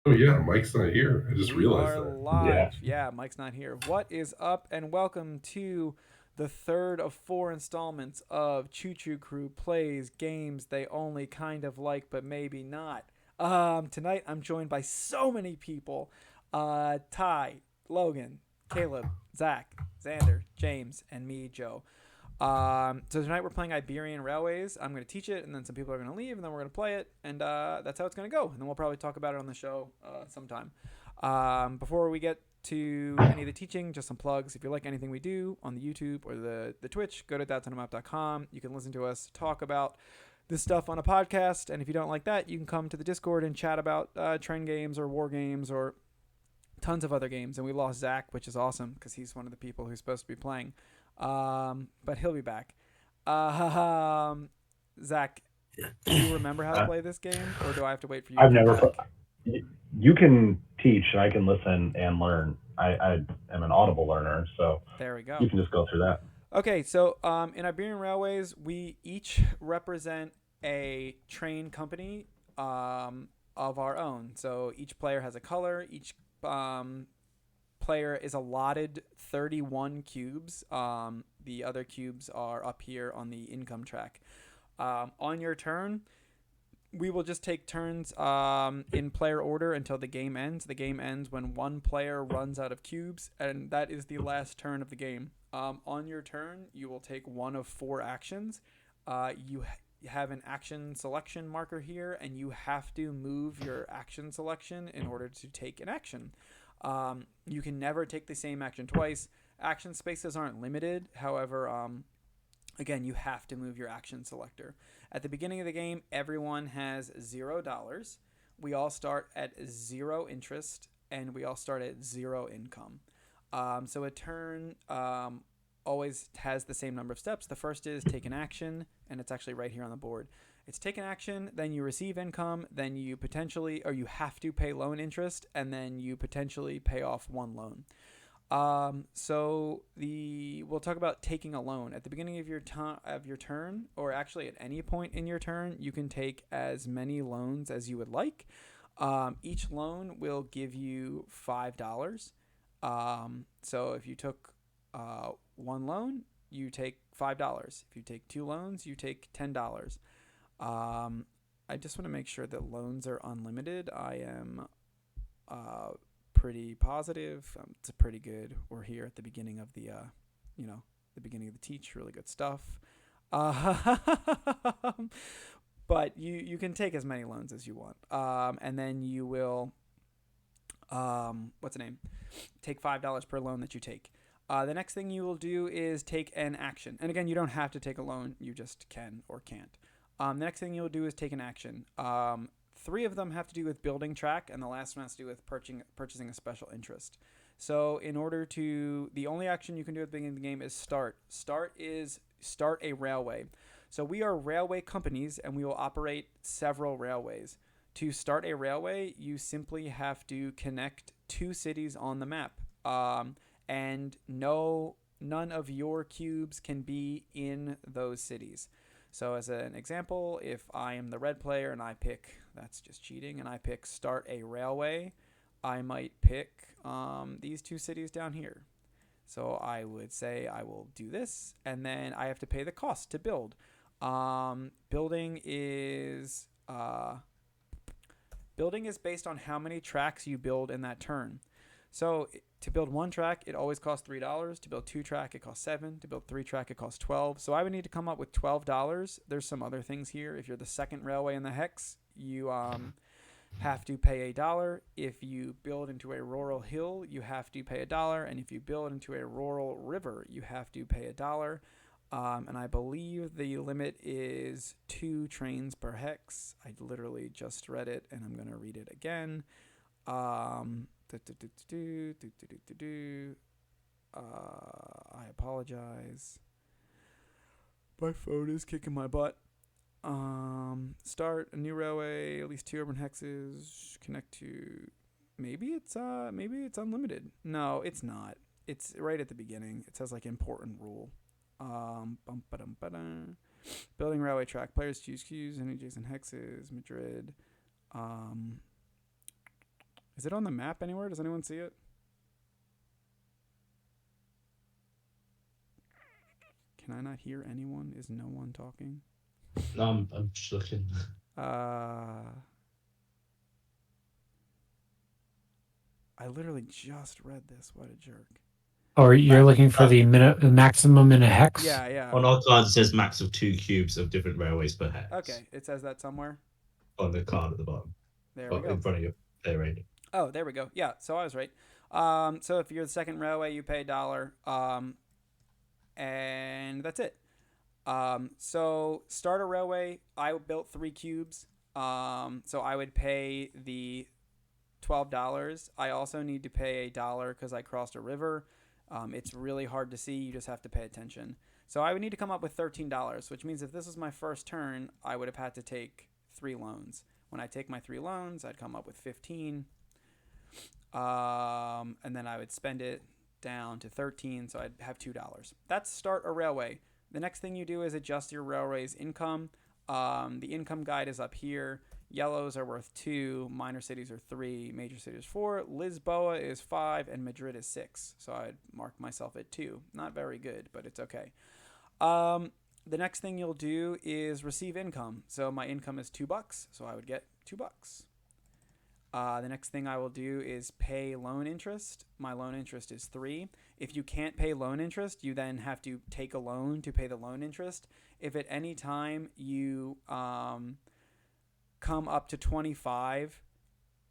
Oh yeah, Mike's not here. I just We realized are that. Yeah. live. Yeah, Mike's not here. What is up, and welcome to the third of four installments of Choo Choo Crew Plays Games They Only Kind of Like, but Maybe Not. Tonight I'm joined by so many people Ty, Logan, Caleb, Zach, Xander, James, and me, Joe. So tonight we're playing Iberian Railways. I'm going to teach it, and then some people are going to leave, and then we're going to play it, and that's how it's going to go. And then we'll probably talk about it on the show sometime. Before we get to any of the teaching, just some plugs. If you like anything we do on the YouTube or the Twitch, go to doubtsonemap.com. You can listen to us talk about this stuff on a podcast, and if you don't like that, you can come to the Discord and chat about train games or war games or tons of other games. And we lost Zach, which is awesome because he's one of the people who's supposed to be playing. But he'll be back. Zach, do you remember how to Uh, play this game, or do I have to wait for you to I've come never. back? You can teach, and I can listen and learn. I am an audible learner, so There we you go. can just go through that. Okay, so in Iberian Railways, we each represent a train company of our own. So each player has a color. Each player is allotted 31 cubes. The other cubes are up here on the income track. On your turn, we will just take turns in player order until the game ends. The game ends when one player runs out of cubes, and that is the last turn of the game. On your turn, you will take one of four actions. You have an action selection marker here, and you have to move your action selection in order to take an action. You can never take the same action twice. Action spaces aren't limited. However, again, you have to move your action selector. At the beginning of the game, everyone has $0. We all start at zero interest, and we all start at zero income. So a turn always has the same number of steps. The first is take an action, and it's actually right here on the board. It's take an action, then you receive income, then you potentially, or you have to pay loan interest, and then you potentially pay off one loan. So we'll talk about taking a loan at the beginning of your turn, or actually at any point in your turn. You can take as many loans as you would like. Each loan will give you $5. So if you took one loan, you take $5. If you take two loans, you take $10. Um, I just want to make sure that loans are unlimited. I am uh, pretty positive. It's pretty good. We're here at the beginning of the beginning of the teach. Really good stuff. Uh, but you can take as many loans as you want, and then you will what's the name? Take $5 per loan that you take. The next thing you will do is take an action, and again, you don't have to take a loan. You just can or can't. The next thing you'll do is take an action. Three of them have to do with building track, and the last one has to do with purchasing a special interest. So, the only action you can do at the beginning of the game is start. Start a railway. So, we are railway companies, and we will operate several railways. To start a railway, you simply have to connect two cities on the map, and none of your cubes can be in those cities. So, as an example, if I am the red player and I pick, that's just cheating, and I pick start a railway, I might pick these two cities down here. So I would say I will do this, and then I have to pay the cost to build. Building is based on how many tracks you build in that turn. So to build one track, it always costs $3. To build two track, it costs $7. To build three track, it costs $12. So I would need to come up with $12. There's some other things here. If you're the second railway in the hex, you have to pay $1. If you build into a rural hill, you have to pay $1. And if you build into a rural river, you have to pay $1. And I believe the limit is 2 trains per hex. I literally just read it, and I'm going to read it again. I apologize. My phone is kicking my butt. Start a new railway, at least 2 urban hexes. Connect to. Maybe it's unlimited. No, it's not. It's right at the beginning. It says like important rule. Building railway track. Players choose queues and adjacent hexes. Madrid. Um, Is it on the map anywhere? Does anyone see it? Can I not hear anyone? Is no one talking? No, I'm just looking. I literally just read this. What a jerk. Or you're looking for the maximum in a hex? Yeah. On our card, it says max of 2 cubes of different railways per hex. Okay, it says that somewhere. On the card at the bottom. There we go. In front of your player rating. Oh, there we go. Yeah, so I was right. So if you're the second railway, you pay $1. And that's it. So start a railway. I built 3 cubes. So I would pay the $12. I also need to pay $1 because I crossed a river. It's really hard to see. You just have to pay attention. So I would need to come up with $13, which means if this was my first turn, I would have had to take 3 loans. When I take my 3 loans, I'd come up with 15. And then I would spend it down to 13, so I'd have $2. That's start a railway. The next thing you do is adjust your railway's income. The income guide is up here. Yellows are worth 2, minor cities are 3, major cities 4, Lisboa is 5, and Madrid is 6. So I'd mark myself at 2. Not very good, but it's okay. The next thing you'll do is receive income. So my income is $2, so I would get $2. The next thing I will do is pay loan interest. My loan interest is 3. If you can't pay loan interest, you then have to take a loan to pay the loan interest. If at any time you come up to 25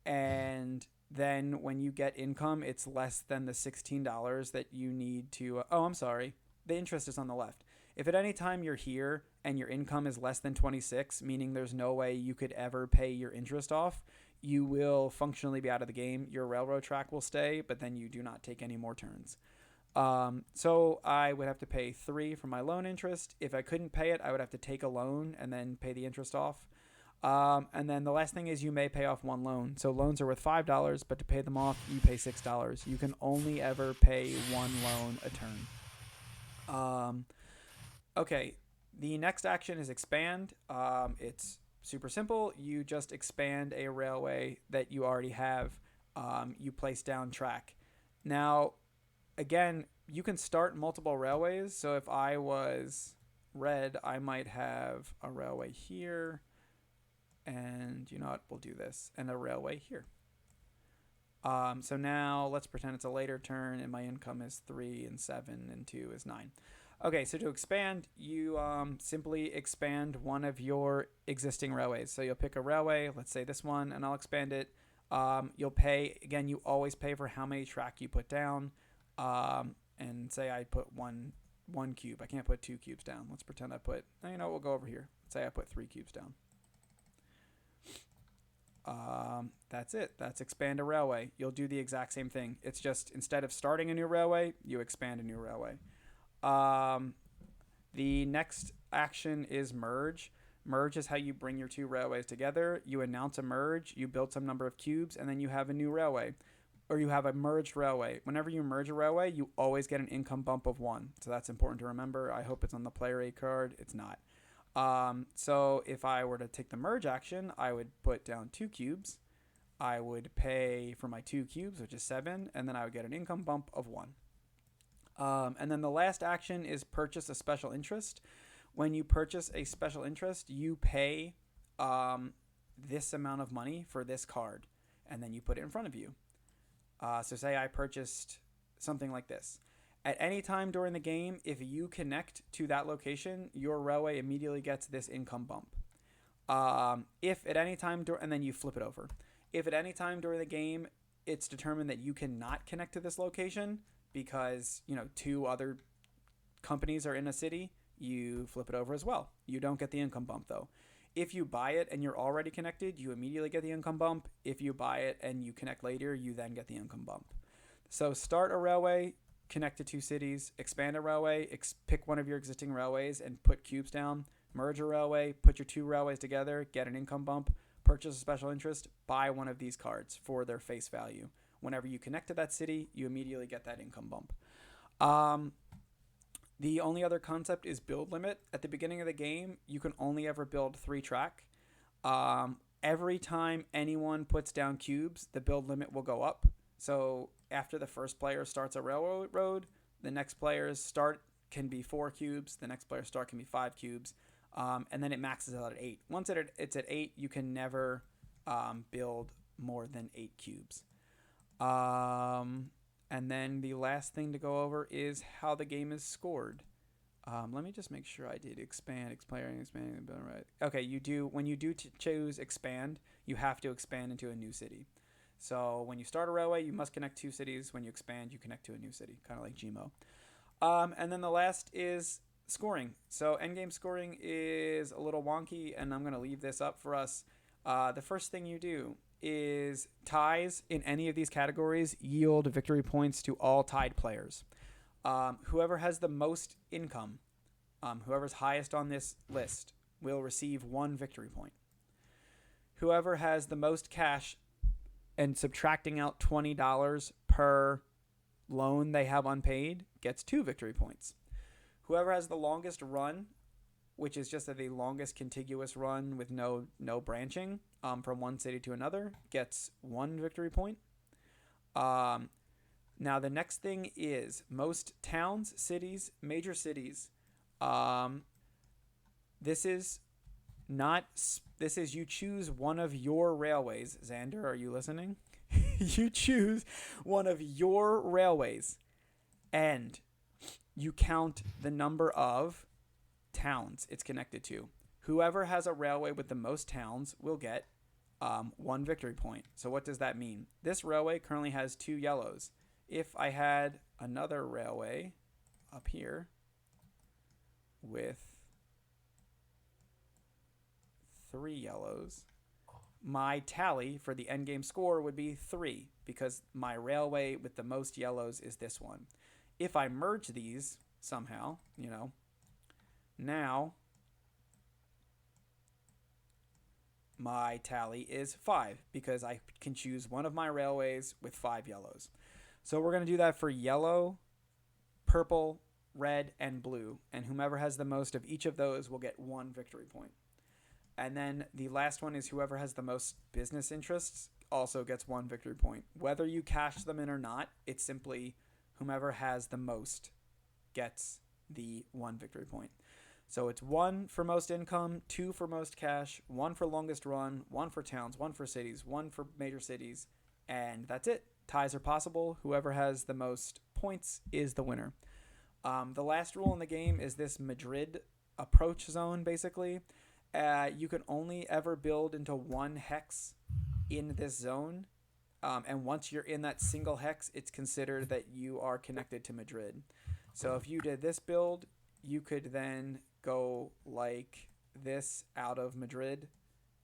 and then when you get income, it's less than the $16 that you need to... I'm sorry. The interest is on the left. If at any time you're here and your income is less than 26, meaning there's no way you could ever pay your interest off, you will functionally be out of the game. Your railroad track will stay, but then you do not take any more turns. So I would have to pay 3 for my loan interest. If I couldn't pay it, I would have to take a loan and then pay the interest off. And then the last thing is you may pay off 1 loan. So loans are worth $5, but to pay them off, you pay $6. You can only ever pay 1 loan a turn. Okay, the next action is expand. It's super simple. You just expand a railway that you already have. You place down track. Now, again, you can start multiple railways. So if I was red, I might have a railway here. And you know what? We'll do this. And a railway here. So now let's pretend it's a later turn and my income is 3 and 7 and 2 is 9. Okay, so to expand, you simply expand one of your existing railways. So you'll pick a railway, let's say this one, and I'll expand it. You'll pay, again, you always pay for how many track you put down. And say I put one cube. I can't put 2 cubes down. Let's pretend I put, we'll go over here. Let's say I put 3 cubes down. That's it. That's expand a railway. You'll do the exact same thing. It's just instead of starting a new railway, you expand a new railway. The next action is merge. Merge is how you bring your 2 railways together. You announce a merge, you build some number of cubes, and then you have a new railway. Or you have a merged railway. Whenever you merge a railway, you always get an income bump of 1. So that's important to remember. I hope it's on the player aid card. It's not. So if I were to take the merge action, I would put down 2 cubes. I would pay for my 2 cubes, which is 7, and then I would get an income bump of 1. And then the last action is purchase a special interest. When you purchase a special interest, you pay this amount of money for this card, and then you put it in front of you. So say I purchased something like this. At any time during the game, if you connect to that location, your railway immediately gets this income bump. If at any time, and then you flip it over. If at any time during the game, it's determined that you cannot connect to this location because, 2 other companies are in a city, you flip it over as well. You don't get the income bump though. If you buy it and you're already connected, you immediately get the income bump. If you buy it and you connect later, you then get the income bump. So start a railway, connect to 2 cities, expand a railway, pick one of your existing railways and put cubes down, merge a railway, put your 2 railways together, get an income bump, purchase a special interest, buy one of these cards for their face value. Whenever you connect to that city, you immediately get that income bump. The only other concept is build limit. At the beginning of the game, you can only ever build 3 track. every time anyone puts down cubes, the build limit will go up. So after the first player starts a railroad, the next player's start can be 4 cubes. The next player's start can be 5 cubes. And then it maxes out at 8. Once it's at 8, you can never build more than 8 cubes. And then the last thing to go over is how the game is scored. Let me just make sure I did expanding, right. Okay, when you do choose expand, you have to expand into a new city. So when you start a railway, you must connect 2 cities. When you expand, you connect to a new city, kind of like Gmo. And then the last is scoring. So endgame scoring is a little wonky, and I'm going to leave this up for us. The first thing you do is ties in any of these categories yield victory points to all tied players. Whoever has the most income, whoever's highest on this list, will receive 1 victory point. Whoever has the most cash and subtracting out $20 per loan they have unpaid gets 2 victory points. Whoever has the longest run, which is just the longest contiguous run with no branching from one city to another, gets 1 victory point. Now the next thing is most towns, cities, major cities. This is you choose one of your railways. Xander, are you listening? You choose one of your railways, and you count the number of towns it's connected to. Whoever has a railway with the most towns will get 1 victory point. So what does that mean? This railway currently has 2 yellows. If I had another railway up here with 3 yellows, my tally for the endgame score would be 3 because my railway with the most yellows is this one. If I merge these somehow, now my tally is 5 because I can choose one of my railways with 5 yellows. So we're going to do that for yellow, purple, red, and blue. And whomever has the most of each of those will get 1 victory point. And then the last one is whoever has the most business interests also gets 1 victory point. Whether you cash them in or not, it's simply whomever has the most gets the 1 victory point. So it's 1 for most income, 2 for most cash, 1 for longest run, 1 for towns, 1 for cities, 1 for major cities, and that's it. Ties are possible. Whoever has the most points is the winner. The last rule in the game is this Madrid approach zone, basically. You can only ever build into 1 hex in this zone. And once you're in that single hex, it's considered that you are connected to Madrid. So if you did this build, you could then go like this out of Madrid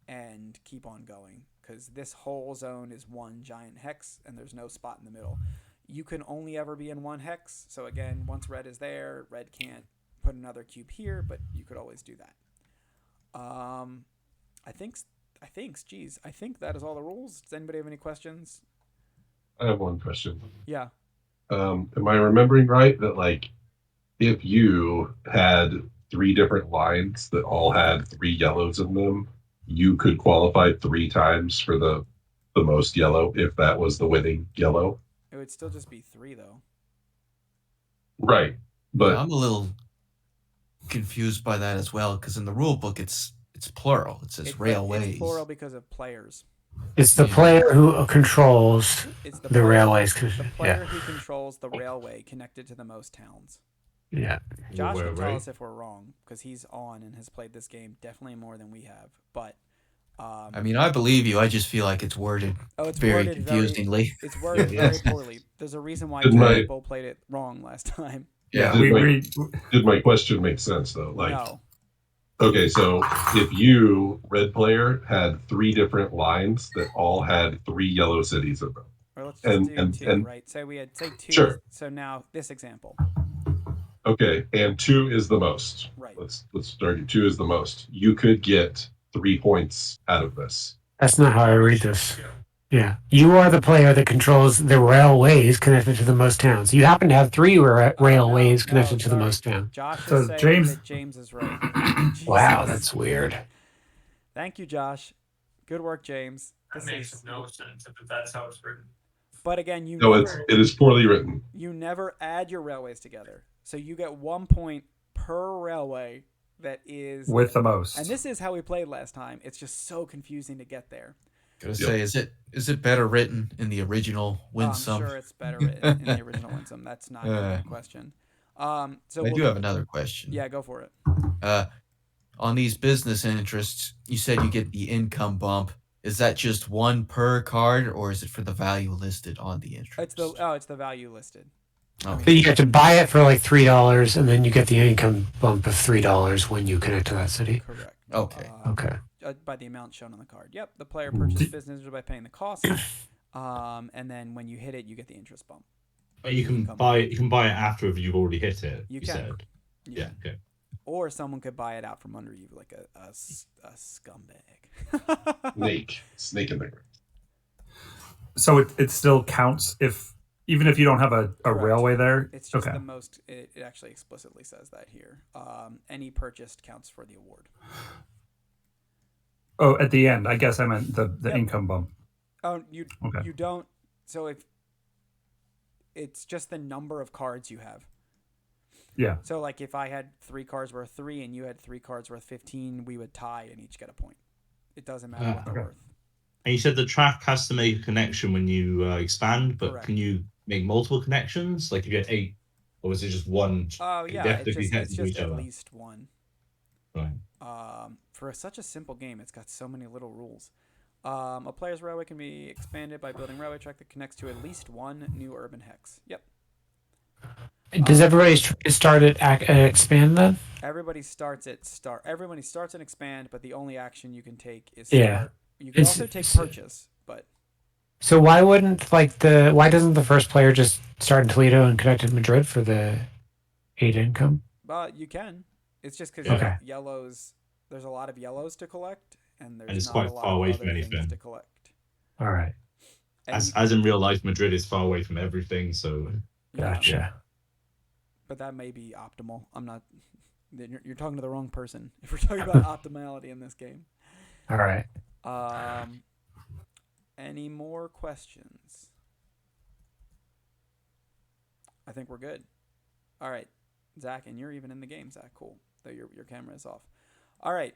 and keep on going because this whole zone is 1 giant hex and there's no spot in the middle. You can only ever be in 1 hex. So again, once red is there, red can't put another cube here, but you could always do that. I think that is all the rules. Does anybody have any questions? I have one question. Yeah. Am I remembering right that if you had 3 different lines that all had 3 yellows in them, you could qualify 3 times for the most yellow if that was the winning yellow? It would still just be 3 though. Right. But I'm a little confused by that as well because in the rule book it's plural. It says railways. It's plural because of players. It's the player who controls the railways. The player who controls the railway connected to the most towns. Yeah. Josh can tell us if we're wrong because he's on and has played this game definitely more than we have. But I mean, I believe you. I just feel like it's worded very confusingly. It's worded very poorly. There's a reason why 2 people played it wrong last time. Yeah. Did my question make sense though? No. Okay, so if you, red player, had 3 different lines that all had 3 yellow cities in them. Or let's just do 2, right? Say 2. Sure. So now this example. Okay, and 2 is the most. Right. Let's start at 2 is the most. You could get 3 points out of this. That's not how I read this. Yeah. You are the player that controls the railways connected to the most towns. You happen to have 3 railways connected to the most towns. Josh is So saying that James is right. Wow, that's weird. Thank you, Josh. Good work, James. That makes no sense if that's how it's written. But again, you No, never it is poorly written. add your railways together. So you get 1 point per railway that is with the most. And this is how we played last time. It's just so confusing to get there. Gotta say, is it better written in the original Winsome? I'm sure it's better written in the original Winsome. That's not a question. So I do have another question. Yeah, go for it. On these business interests, you said you get the income bump. Is that just one per card, or is it for the value listed on the interest? It's the value listed. Okay. So you have to buy it for like $3, and then you get the income bump of $3 when you connect to that city. Correct. Okay. Okay. By the amount shown on the card. Yep. The player purchases business by paying the cost, and then when you hit it, you get the interest bump. But you can buy it after you've already hit it. You can. Said. Yeah. Okay. Or someone could buy it out from under you, like a scumbag. Snake in the grass. So it still counts even if you don't have a railway there. It's just the most. It actually explicitly says that here. Any purchased counts for the award. Oh, at the end, I guess I meant the income bump. Oh, you don't. So if it's just the number of cards you have. Yeah. So like if I had 3 cards worth 3 and you had 3 cards worth 15, we would tie and each get a point. It doesn't matter what they're worth. And you said the track has to make a connection when you expand, but Correct. Can you make multiple connections? Like you get 8, or is it just one? Oh yeah, it's just at least one. Right. For such a simple game, it's got so many little rules. A player's railway can be expanded by building a railway track that connects to at least one new urban hex. Yep. Does everybody start at expand then? Everybody starts at start. Everybody starts and expand, but the only action you can take is Yeah. start. You can also take purchase, but. So why doesn't the first player just start in Toledo and connect to Madrid for the 8 income? You can. It's just because yellows. There's a lot of yellows to collect, and it's not quite a lot far of away other from anything things to collect. All right. As in real life, Madrid is far away from everything, so. Gotcha. But that may be optimal. I'm not. You're talking to the wrong person. If we're talking about optimality in this game. All right. Any more questions? I think we're good. All right, Zach, and you're even in the game, Zach. Cool. Though your camera is off. All right.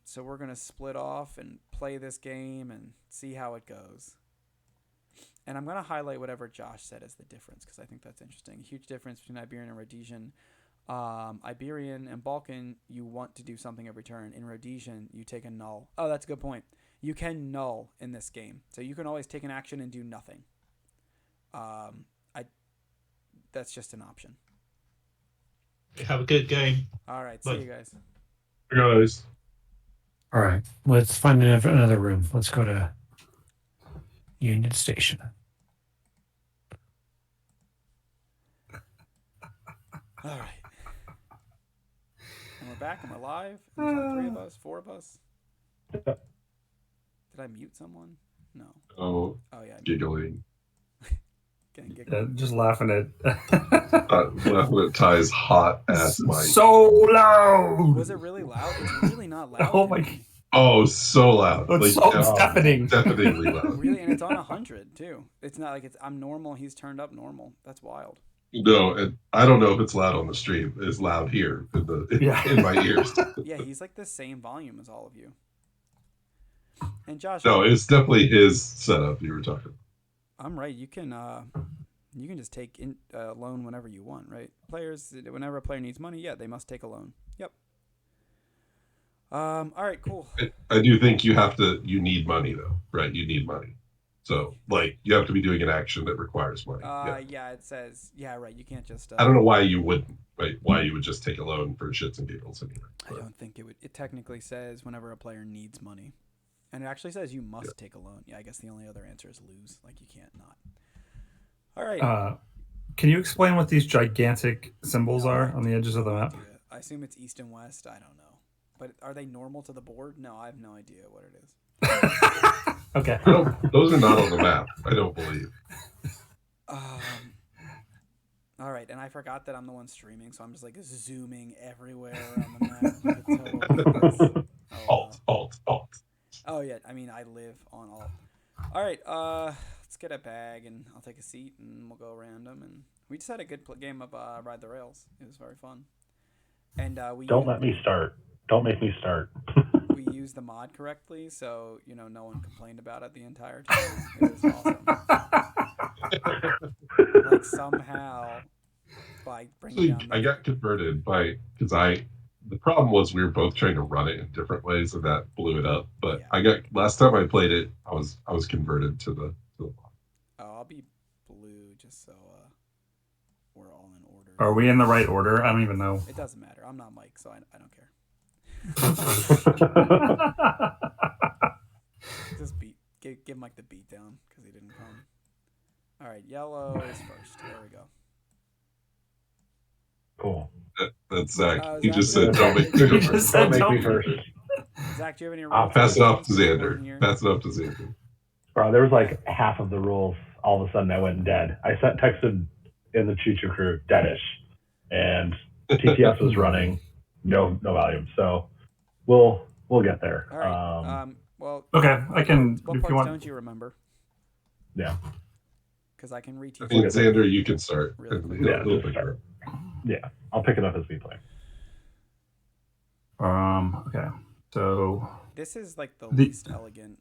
So we're gonna split off and play this game and see how it goes. And I'm gonna highlight whatever Josh said as the difference because I think that's interesting. Huge difference between Iberian and Rhodesian. Iberian and Balkan, you want to do something every turn. In Rhodesian, you take a null. Oh, that's a good point. You can null in this game, so you can always take an action and do nothing. That's just an option. Have a good game. All right, see you guys. Guys. All right. Let's find another room. Let's go to Union Station. All right. And we're back and we're live. There's like 3 of us, 4 of us. Did I mute someone? No. Oh yeah. Giggling. Just laughing at laughing at Ty's hot ass mic. So loud. Was it really loud? It's really not loud. Oh my. Oh, so loud. It's so deafening. Deafeningly loud. Really, and it's on 100 too. It's not like I'm normal. He's turned up normal. That's wild. No, I don't know if it's loud on the stream. It's loud here in my ears. Yeah, he's like the same volume as all of you. And Josh. No, it's definitely his setup you were talking. I'm right. You can just take a loan whenever you want, right? Players, whenever a player needs money, they must take a loan. Yep. All right, cool. I do think you need money though, right? You need money. So, like, you have to be doing an action that requires money. Yeah, it says, right. You can't just. I don't know why you wouldn't, right? Why you would just take a loan for shits and giggles anyway. I don't think it would. It technically says whenever a player needs money. And it actually says you must take a loan. Yeah, I guess the only other answer is lose. Like, you can't not. All right. Can you explain what these gigantic symbols are on the edges of the map? I assume it's east and west. I don't know. But are they normal to the board? No, I have no idea what it is. Okay. Those are not on the map. I don't believe. All right, and I forgot that I'm the one streaming, so I'm just like zooming everywhere on the map. Alt. Oh yeah, I mean I live on all. All right, let's get a bag and I'll take a seat and we'll go random. And we just had a good game of Ride the Rails. It was very fun. And Don't let me start. Don't make me start. we used the mod correctly, so no one complained about it the entire time. It was awesome. Like somehow by bringing Actually, down I got converted because the problem was we were both trying to run it in different ways, and that blew it up. But Yeah. I got last time I played it, I was converted to the Oh, I'll be blue just so we're all in order. Are we in the right order? I don't even know. It doesn't matter. I'm not Mike, so I don't care. Just give Mike the beat down because he didn't come. All right, yellow is first. There we go. Cool. That's Zach. He Zach just did said, it. "Don't make He me just first." said- Don't make me don't- first. Zach, do you have any I'll rules? Pass it off to since you weren't Xander. here? Pass it off to Xander. Bro, there was like half of the rules. All of a sudden, I went dead. I texted in the Choo Choo crew, deadish, and TTS was running, no volume. So we'll get there. All right. Well. Okay, I can. What If parts you want. don't you remember? Yeah. Because I can reteach. I think Okay. Xander, you can start. Really quick. Yeah, He'll just figure start. it. Yeah, I'll pick it up as we play. Okay. So This is like the least elegant,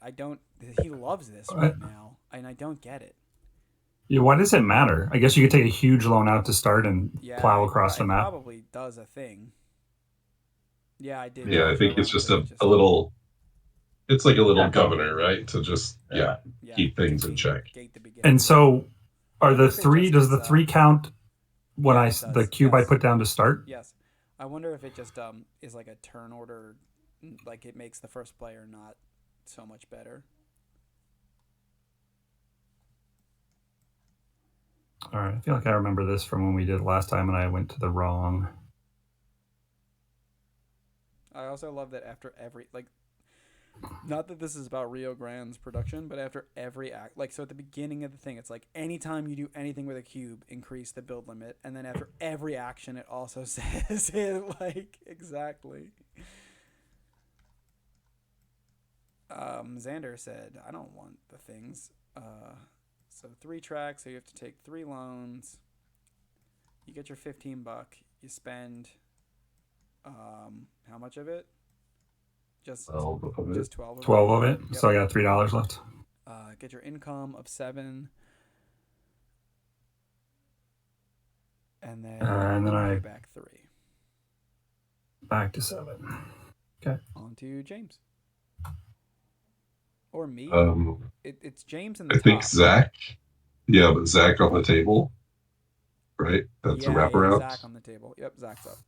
I don't. He loves this right now, and I don't get it. yeah, why does it matter? I guess you could take a huge loan out to start and plow across the it map. Probably does a thing. Yeah, I did. Yeah, I think it's just a little. It's like a little governor, right? To just keep things in check. Gate the beginning. And so, are the If it three? just Does is, the three count when yeah, I it does, the cube I yes. put down to start? Yes, I wonder if it just is like a turn order, like it makes the first player not so much better. All right, I feel like I remember this from when we did it last time, and I went to the wrong. I also love that after every not that this is about Rio Grande's production, but after every act, so at the beginning of the thing, it's like anytime you do anything with a cube, increase the build limit, and then after every action, it also says it exactly. Xander said, "I don't want the things." So 3 tracks, so you have to take 3 loans. You get your $15. You spend how much of it? Just 12 of it. Just 12 of it. Yep. So I got $3 left. Get your income of 7, and then I pay back 3. Back to 7. Okay. On to James. Or me. It's James and I think Zach. Yeah, but Zach on the table, right? That's a wraparound. Zach on the table. Yep, Zach's up.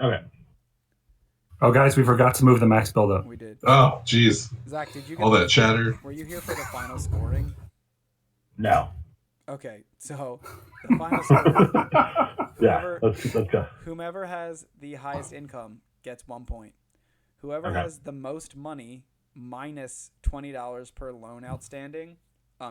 Okay. Oh, guys, we forgot to move the max build up. We did. Oh, geez. Zach, did you get all that chatter? Were you here for the final scoring? No. Okay, so the final scoring. Yeah, let's go. Whomever has the highest income gets 1 point. Whoever has the most money minus $20 per loan outstanding.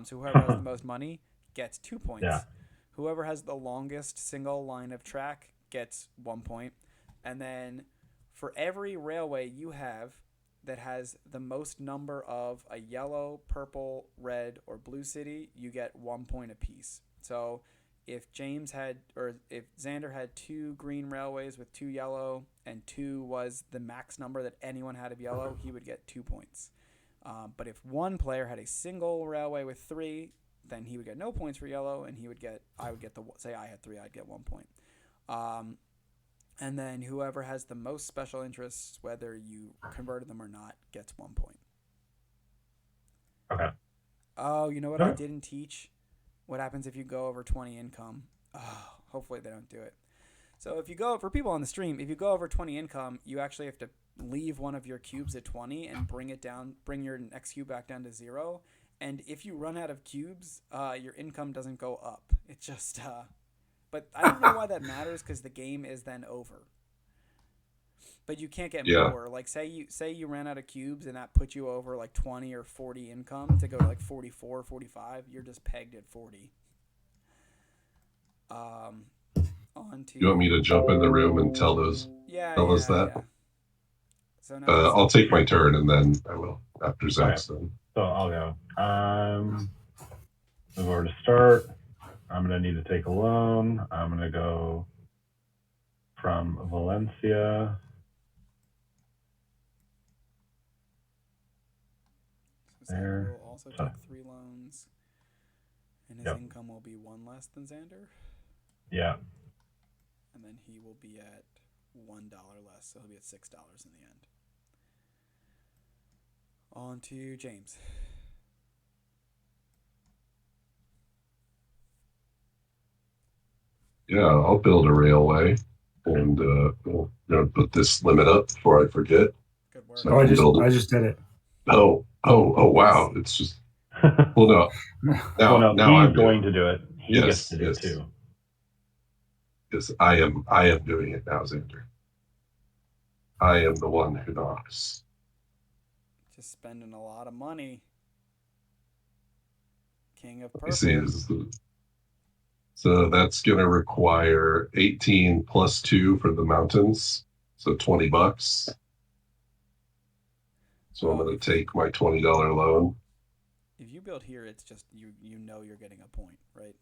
So whoever has the most money gets 2 points. Yeah. Whoever has the longest single line of track gets 1 point. And then for every railway you have that has the most number of a yellow, purple, red, or blue city, you get 1 point apiece. So if Xander had 2 green railways with 2 yellow and 2 was the max number that anyone had of yellow, he would get 2 points. But if one player had a single railway with 3, then he would get no points for yellow, and I would get say I had 3, I'd get 1 point. And then whoever has the most special interests, whether you converted them or not, gets 1 point. Okay. Oh, you know what I didn't teach? What happens if you go over 20 income? Oh, hopefully they don't do it. So for people on the stream, if you go over 20 income, you actually have to leave one of your cubes at 20 and bring your next cube back down to 0. And if you run out of cubes, your income doesn't go up. It just, but I don't know why that matters because the game is then over. But you can't get more. Like say you ran out of cubes and that put you over 20 or 40 income to go to 44, 45. You're just pegged at 40. You want me to jump in the room and tell us that? Yeah. So now I'll take my turn and then I will after Zach's done. So I'll go. Move over to start. I'm going to need to take a loan. I'm going to go from Valencia. So Xander will also So- take 3 loans, and his Yep. income will be 1 less than Xander, Yeah. and then he will be at $1 less, so he'll be at $6 in the end. On to James. Yeah, I'll build a railway, and we're gonna put this limit up before I forget. Good work. So Oh, I can build it. just did it. Oh, wow! It's just well, no. Well, no, Now he's I'm going to do it. He Yes, gets to do yes. it too. Yes, I am doing it now, Xander. I am the one who knocks. Just spending a lot of money. King of You see, Purple. so that's gonna require 18 plus 2 for the mountains, so $20. So I'm gonna take my $20 loan. If you build here, it's just you know you're getting a point, right?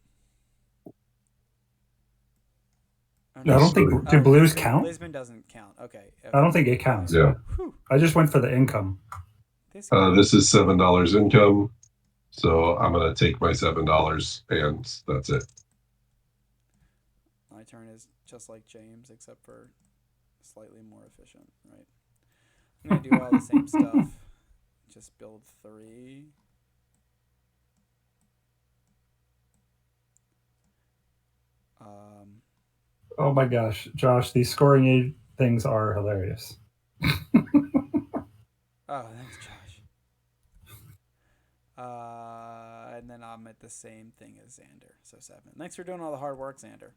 I don't think do blues count. Lisbon doesn't count. Okay. I don't think it counts. Yeah. Whew. I just went for the income. This guy, This is $7 income, so I'm gonna take my $7 and that's it. my turn is just like James, except for slightly more efficient, right? I'm gonna do all the same stuff. Just build 3. Oh my gosh, Josh, these scoring aid things are hilarious. Oh, thanks, Josh. And then I'm at the same thing as Xander, so 7. Thanks for doing all the hard work, Xander.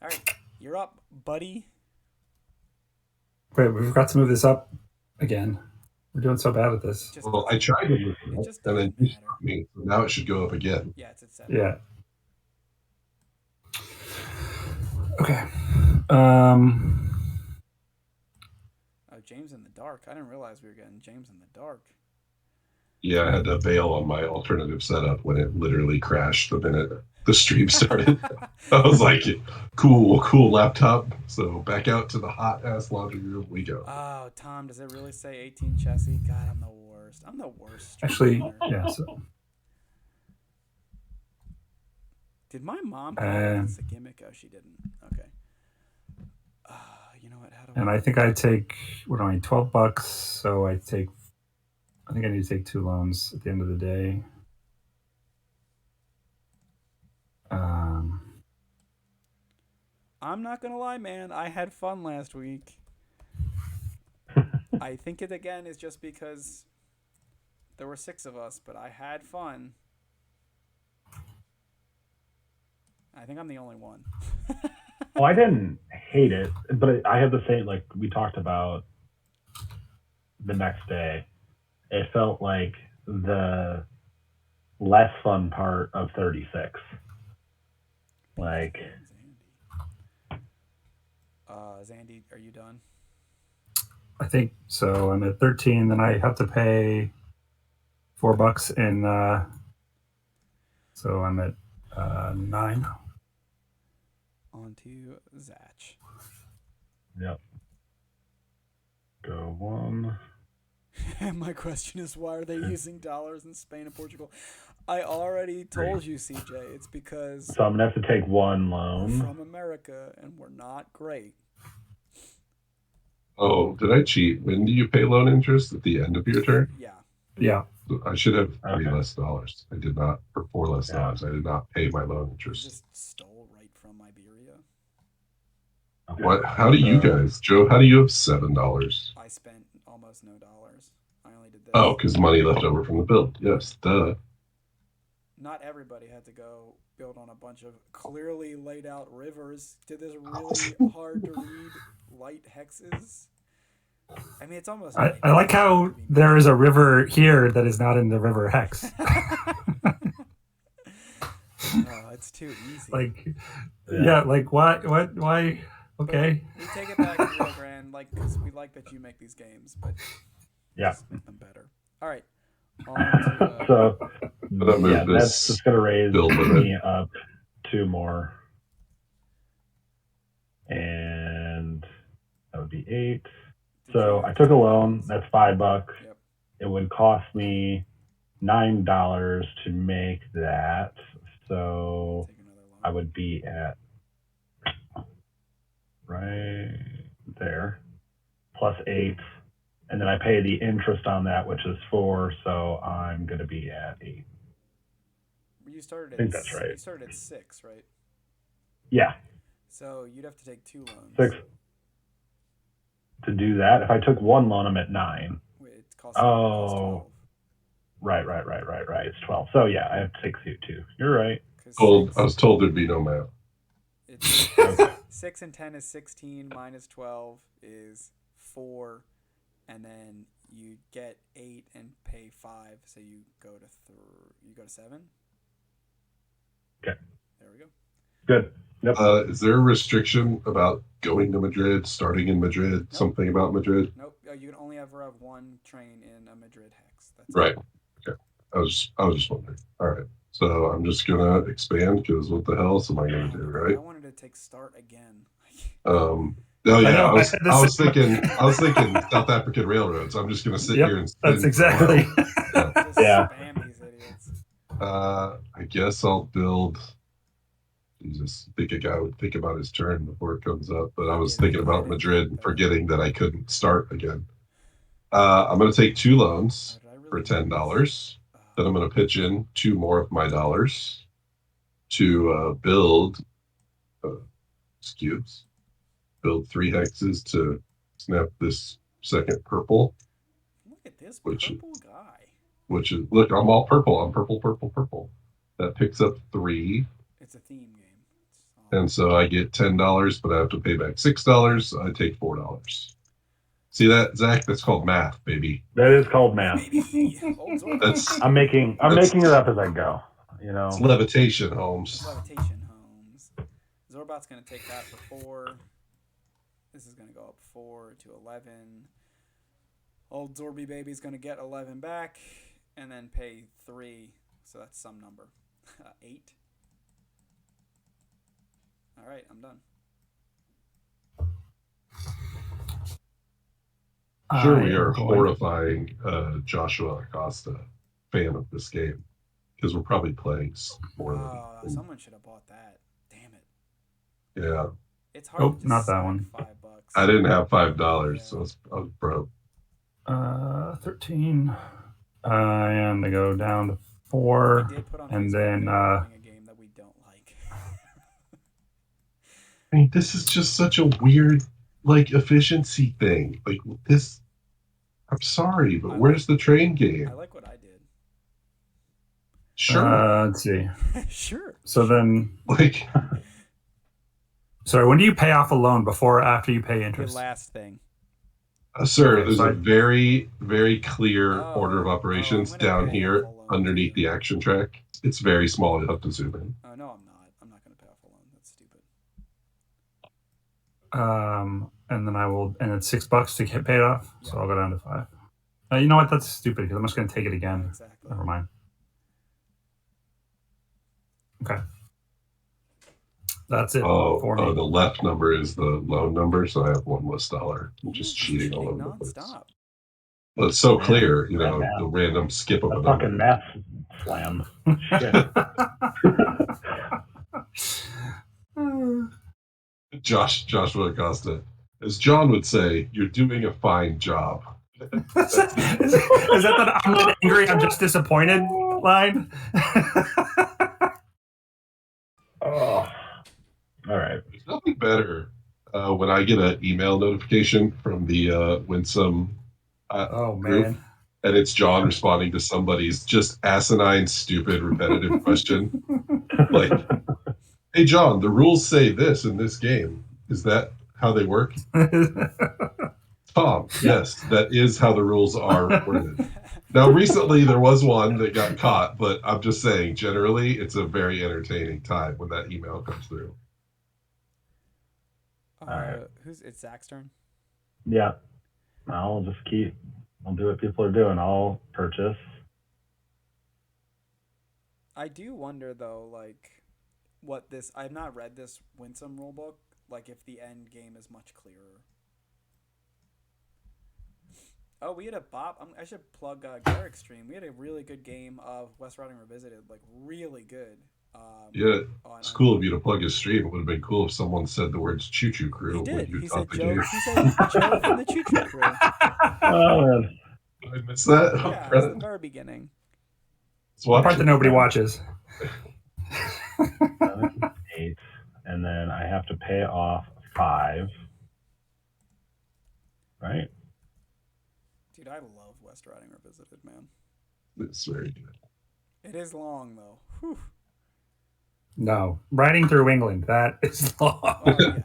All right, you're up, buddy. Wait, we forgot to move this up again. We're doing so bad at this. Just Well, I tried to move it it, just and then doesn't you matter. stopped me. So now it should go up again. Yeah, it's at 7. Yeah. Okay. Oh, James in the dark. I didn't realize we were getting James in the dark. Yeah, I had to bail on my alternative setup when it literally crashed the minute the stream started. I was like, cool laptop. So back out to the hot ass laundry room we go. Oh, Tom, does it really say 18 chassis? God, I'm the worst. I'm the worst. Actually, streamer. yeah. So, Did my mom have this a gimmick? Oh, she didn't. Okay. You know what? How do and I think I take what do I need? $12. So I think I need to take 2 loans at the end of the day. I'm not gonna lie, man. I had fun last week. I think it again is just because there were 6 of us, but I had fun. I think I'm the only one. Well, I didn't hate it, but I had the same, like we talked about the next day. It felt like the less fun part of 36. Like, Zandy, are you done? I think so. I'm at 13. Then I have to pay $4 in. So I'm at 9. On to Zach. yep. Go 1. My question is, why are they using dollars in Spain and Portugal? I already told you, CJ. It's because So I'm gonna have to take 1 we're loan. from America and we're not great. Oh, did I cheat? When do you pay loan interest? At the end of your turn? Yeah. Yeah. I should have $3 Okay. less dollars. I did not, or $4 less Yeah. dollars. I did not pay my loan You interest. just stole right from Iberia. Okay. What? How do you guys, Joe? How do you have $7? I spent almost no dollars. I only did this. Oh, because money left over from the build. Yes, duh. Not everybody had to go build on a bunch of clearly laid out rivers. Did this really hard to read light hexes? I mean, it's almost. I like how there is a river here that is not in the river hex. Oh, it's too easy. Like, yeah, like why Okay. We take it back to Rio Grande, like, because we like that you make these games, but Yeah. just make them better. All right. On to, So I'm gonna move yeah, that's this just gonna raise build with me it. up 2 more, and that would be 8. did So you I took a take loan. loans? That's $5. Yep. It would cost me $9 to make that. So Take another loan. I would be at right there, plus 8, and then I pay the interest on that, which is 4. So I'm gonna be at 8. You started I at think that's right. You started at 6, right? Yeah, So you'd have to take 2 loans. 6 to do that. If I took 1 loan, I'm at 9. Wait, it costs 12. Right. It's 12. So yeah, I have to take 2. You're right. I was told there'd be no math. It's Okay. 6 and 10 is 16, minus 12 is 4, and then you get 8 and pay 5, so you go to 7. Okay. There we go. Good. Yep. Is there a restriction about going to Madrid, starting in Madrid, Nope. something about Madrid? Nope. You can only ever have 1 train in a Madrid hex. That's Right. it. Okay. I was just wondering. All right. So I'm just gonna expand because what the hell else am I gonna do, right? I wanted to take start again. Oh yeah, know, I was thinking South African railroads. I'm just gonna sit Yep, here and spin that's for a exactly. while. Just Yeah. spam these idiots. I guess I'll build. Jesus, I think a guy would think about his turn before it comes up. But I was thinking about Madrid and forgetting that I couldn't start again. I'm gonna take 2 loans for $10. Then I'm gonna pitch in 2 more of my dollars to build cubes. Build 3 hexes to snap this second purple. Look at this Which- purple guy. Which is look, I'm all purple. I'm purple. That picks up 3, It's a theme game. and so I get $10, but I have to pay back $6. I take $4. See that, Zach? That's called math, baby. That is called math. That's I'm making it up as I go. You know. it's levitation, Holmes. It's levitation, Holmes. Zorbot's going to take that for 4. This is going to go up 4 to 11. Old Zorby baby's going to get 11 back and then pay 3. So that's some number. 8. All right, I'm done. Sure, we are horrifying Joshua Acosta fan of this game because we're probably playing more than. Someone should have bought that. Damn it. Yeah. It's hard to not that stack one. $5. I didn't have $5, Yeah. so I was broke. 13. And they go down to 4. We did put on And Facebook then, that we're playing a game that we don't like. I mean, this is just such a weird, like, efficiency thing. Like this. I'm sorry, but where's the train game? I like what I did. Sure. Let's see. Sure. So then, Like, sorry, when do you pay off a loan? Before or after you pay The interest? last thing. sir, Okay, there's so a very, very clear order of I'm operations gonna down pay here off a loan, underneath too. the action track. It's very small. You'll have to zoom in. Oh, no, I'm not. I'm not going to pay off a loan. That's stupid. And then and it's $6 to get paid off. So I'll go down to 5. You know what? That's stupid because I'm just going to take it again. Exactly. Never mind. Okay. That's it for me. The left number is the loan number, so I have one less dollar. I'm just cheating all over the place. nonstop. Well, it's so Man, clear, that math. the random skip of A a fucking number. math slam. Shit. Joshua Acosta, as John would say, you're doing a fine job. is that I'm not angry, I'm just disappointed line? Oh. All right. There's nothing better when I get an email notification from the Winsome Oh, group, man. and it's John responding to somebody's just asinine, stupid, repetitive question. Like, hey, John, the rules say this in this game. Is that how they work? Tom, yes, that is how the rules are worded. Now, recently there was one that got caught, but I'm just saying, generally, it's a very entertaining time when that email comes through. right. It's Zach's turn. Yeah. I'll do what people are doing. I'll purchase. I do wonder though, like, what this. I've not read this Winsome rulebook. Like, if the end game is much clearer. Oh, we had a Bob. I should plug Garrick's stream. We had a really good game of West Riding Revisited. Like, really good. Yeah, it's cool of you to plug his stream. It would have been cool if someone said the words "Choo Choo Crew" He when did. you He taught said the Joe. game. He said Joe from the Choo Choo Crew. Oh, man. Did I miss that? Yeah, it's the very beginning. The part that nobody watches. 7, 8, and then I have to pay off 5. Right? Dude, I love West Riding Revisited, man. It's very good. It is long though. Whew. No, riding through England. That is long. Oh, yeah.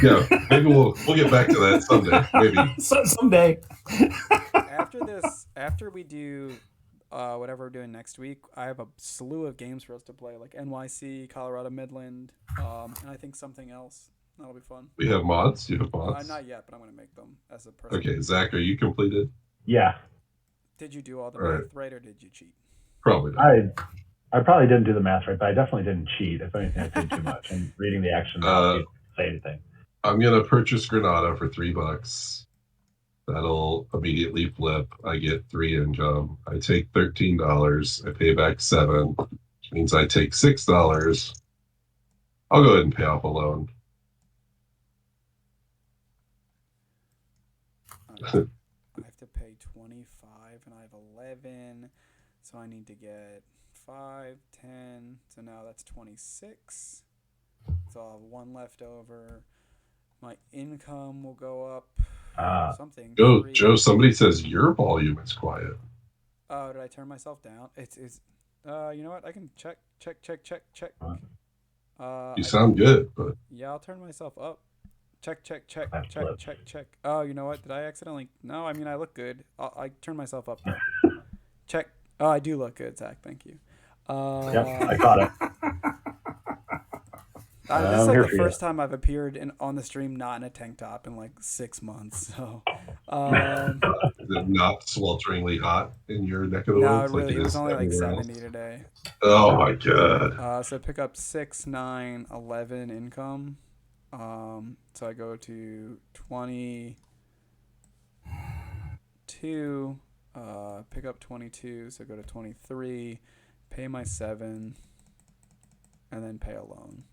Yeah, maybe we'll get back to that someday. Maybe Someday. After we do whatever we're doing next week, I have a slew of games for us to play, like NYC, Colorado Midland, and I think something else. That'll be fun. we have mods. You have mods. Not yet, but I'm gonna make them as a person. Okay, Zach, are you completed? Yeah. Did you do all the All math right, or did you cheat? Probably not. I probably didn't do the math right, but I definitely didn't cheat. If anything, I paid too much. And reading the action, I didn't say anything. I'm gonna purchase Granada for $3. That'll immediately flip. I get 3 income. I take $13. I pay back 7, which means I take $6. I'll go ahead and pay off a loan. I have to pay 25, and I have 11, so I need to get 5, 10. So now that's 26. So I'll have 1 left over. My income will go up. Something. Joe, somebody says your volume is quiet. Oh, did I turn myself down? It's you know what? I can check. You sound good, but yeah, I'll turn myself up. Check. Oh, you know what? Did I accidentally? No, I mean I look good. I turn myself up. Check. Oh, I do look good, Zach. Thank you. Yep, I caught it. This is like the first time I've appeared on the stream not in a tank top in like 6 months. So, is it not swelteringly hot in your neck of the no, woods? it was only like 70 else? today. Oh my god! So pick up 6, 9, 11 income. So I go to 22. Pick up 22. So go to 23. Pay my 7, and then pay a loan.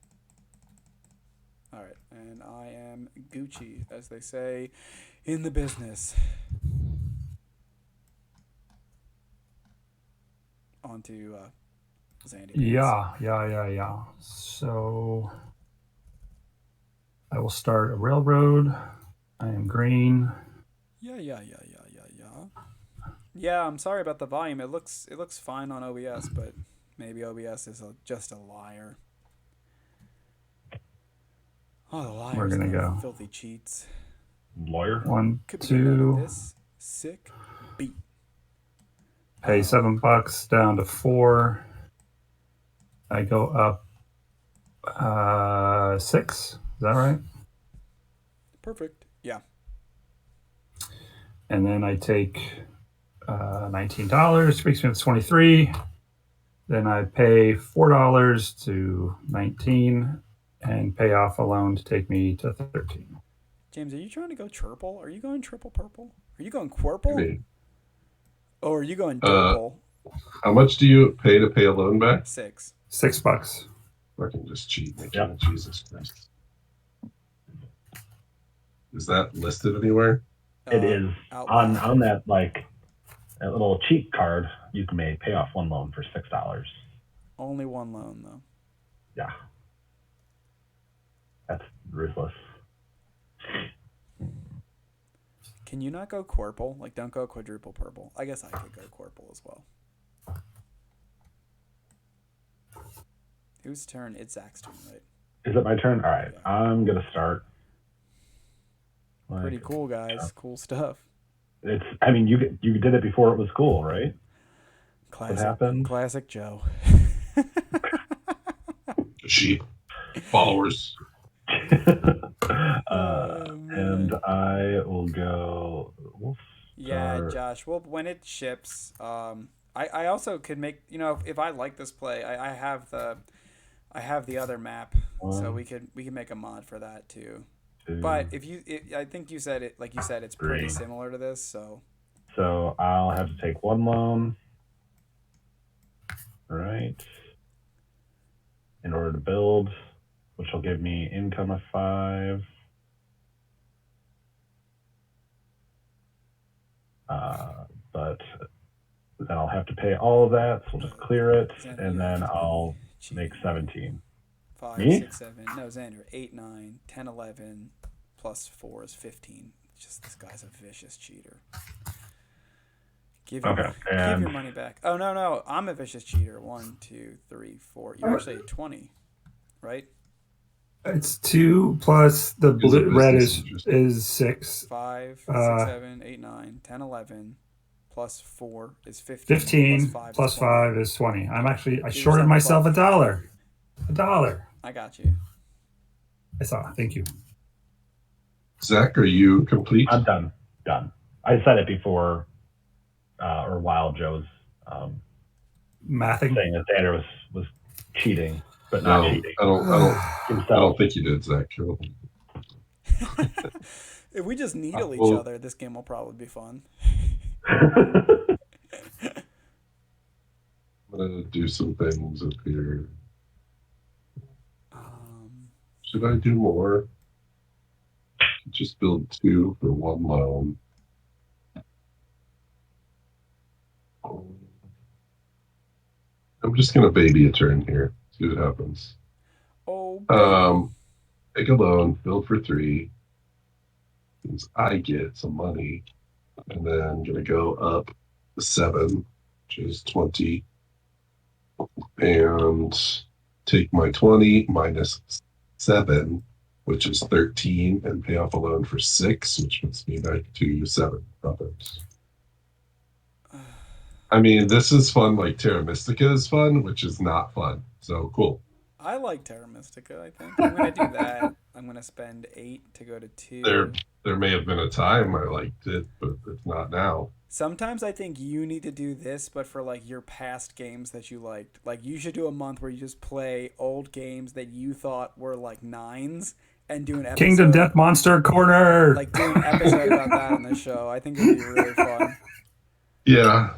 All right, and I am Gucci, as they say in the business. On to Zandy. Yeah. So I will start a railroad. I am green. Yeah. Yeah, I'm sorry about the volume. It looks fine on OBS, but maybe OBS is just a liar. Oh, the liars. We're gonna go. Filthy cheats. Lawyer. 1, Could be 2. this sick beat. Pay $7 down to 4. I go up 6. Is that right? Perfect. Yeah. And then I take $19, makes me up to 23. Then I pay $4 to 19 and pay off a loan to take me to 13. James, are you trying to go triple? Are you going triple purple? Are you going quirple? Maybe. Or are you going purple? How much do you pay a loan back? 6. $6. Fucking just cheat. Yep. Jesus Christ. Is that listed anywhere? It is on that that little cheat card. You can pay off 1 loan for $6. Only 1 loan though. Yeah, that's ruthless. Can you not go quirple? Like, don't go quadruple purple. I guess I could go quirple as well. Whose turn? It's Zach's turn, right? Is it my turn? All right, Yeah. I'm gonna start. Pretty cool, guys. Cool stuff. It's. I mean, you did it before it was cool, right? Classic. What happened? Classic Joe. Sheep. Followers. And Man. I will go. We'll Yeah, start Josh. Well, when it ships, I also could make, if I like this play, I have the other map, so one, we can make a mod for that too. But two, I think you said it, like you said, it's pretty three. similar to this. So So I'll have to take one loan, right, in order to build, which will give me income of 5. But then I'll have to pay all of that, so we'll just clear it, Xander, and you then have to be I'll make cheating. 17. 5, Me? 6, 7. No, Xander. 8, 9, 10, 11 plus 4 is 15. Just this guy's a vicious cheater. Give your, Okay, give your and money back. Oh no, I'm a vicious cheater. 1, 2, 3, 4. You're actually at 20, right? It's 2 plus the Is a blue, red business interest. is 6. 5, 6, Uh, 7, 8, 9, 10, 11 plus 4 is 15. Plus 15 5 is plus 20. 5 is 20. I Give shorted yourself a myself buck. a dollar. A dollar. I got you. I saw. Thank you. Zach, are you complete? I'm done. Done. I said it before, or while Joe's Mathing. saying that Xander was cheating, but not No, cheating I himself. don't think you did, Zach. If we just needle each Well, other, this game will probably be fun. I'm gonna do some things up here. Should I do more? Just build 2 for 1 loan. I'm just gonna baby a turn here. See what happens. Oh, baby. Take a loan, build for 3. Means I get some money, and then I'm gonna go up to 7, which is 20, and take my 20 minus 7, which is 13, and pay off a loan for 6, which puts me back to 7 profits. I mean, this is fun. Like Terra Mystica is fun, which is not fun. So cool. I like Terra Mystica, I think. I'm going to do that. I'm going to spend 8 to go to 2. There may have been a time I liked it, but it's not now. Sometimes I think you need to do this, but for like your past games that you liked. Like you should do a month where you just play old games that you thought were like 9s and do an episode. Kingdom Death Monster Corner. Like do an episode about that on the show. I think it'd be really fun. Yeah.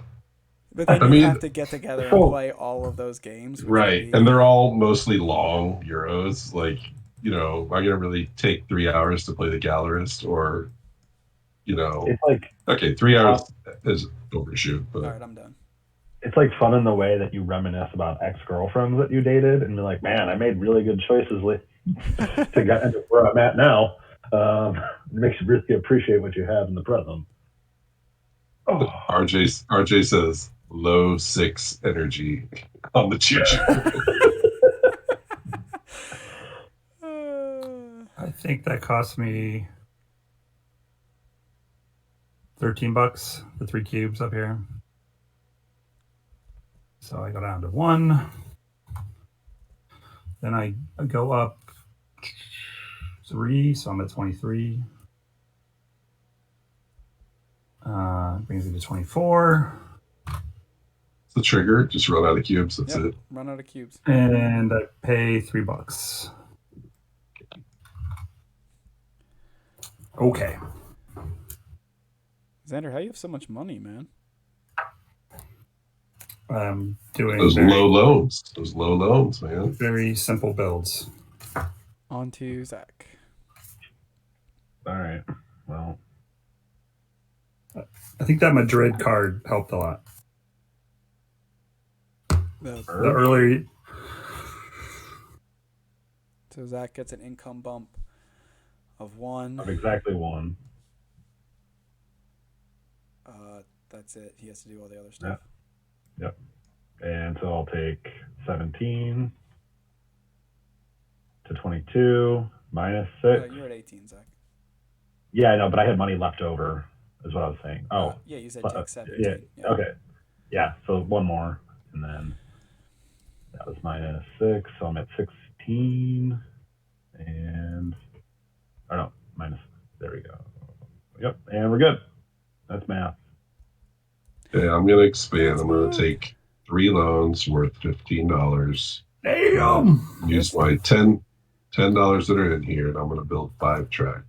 But then I you mean, have to get together and play all of those games. Which would right. be- And they're all mostly long Euros. Like, am I going to really take 3 hours to play the Gallerist? Or, It's like okay, 3 hours is overshoot. But All right, I'm done. it's like fun in the way that you reminisce about ex-girlfriends that you dated, and you're like, man, I made really good choices to get into where I'm at now. It makes you really appreciate what you have in the present. Oh, RJ says low 6 energy on the Choo Choo. I think that cost me $13, the 3 cubes up here. So I go down to 1. Then I go up 3, so I'm at 23. Brings me to 24. It's the trigger. Just run out of cubes. That's it. Run out of cubes. And I pay $3. Okay. Xander, how you have so much money, man? I'm doing Those low loans, man. very simple builds. On to Zach. all right. Well, I think that Madrid card helped a lot. The earlier. So Zach gets an income bump of 1. of exactly 1. That's it. He has to do all the other stuff. Yep. And so I'll take 17 to 22 minus 6. You're at 18, Zach. Yeah, I know, but I had money left over, is what I was saying. Oh, yeah, you said but, take 17. yeah. Okay. Yeah, so 1 more, and then that was minus 6, so I'm at 16, And oh no, minus. There we go. Yep, and we're good. That's math. Yeah, I'm gonna expand. That's I'm gonna math. take 3 loans worth $15. Damn. Use my $10 that are in here, and I'm gonna build 5 track.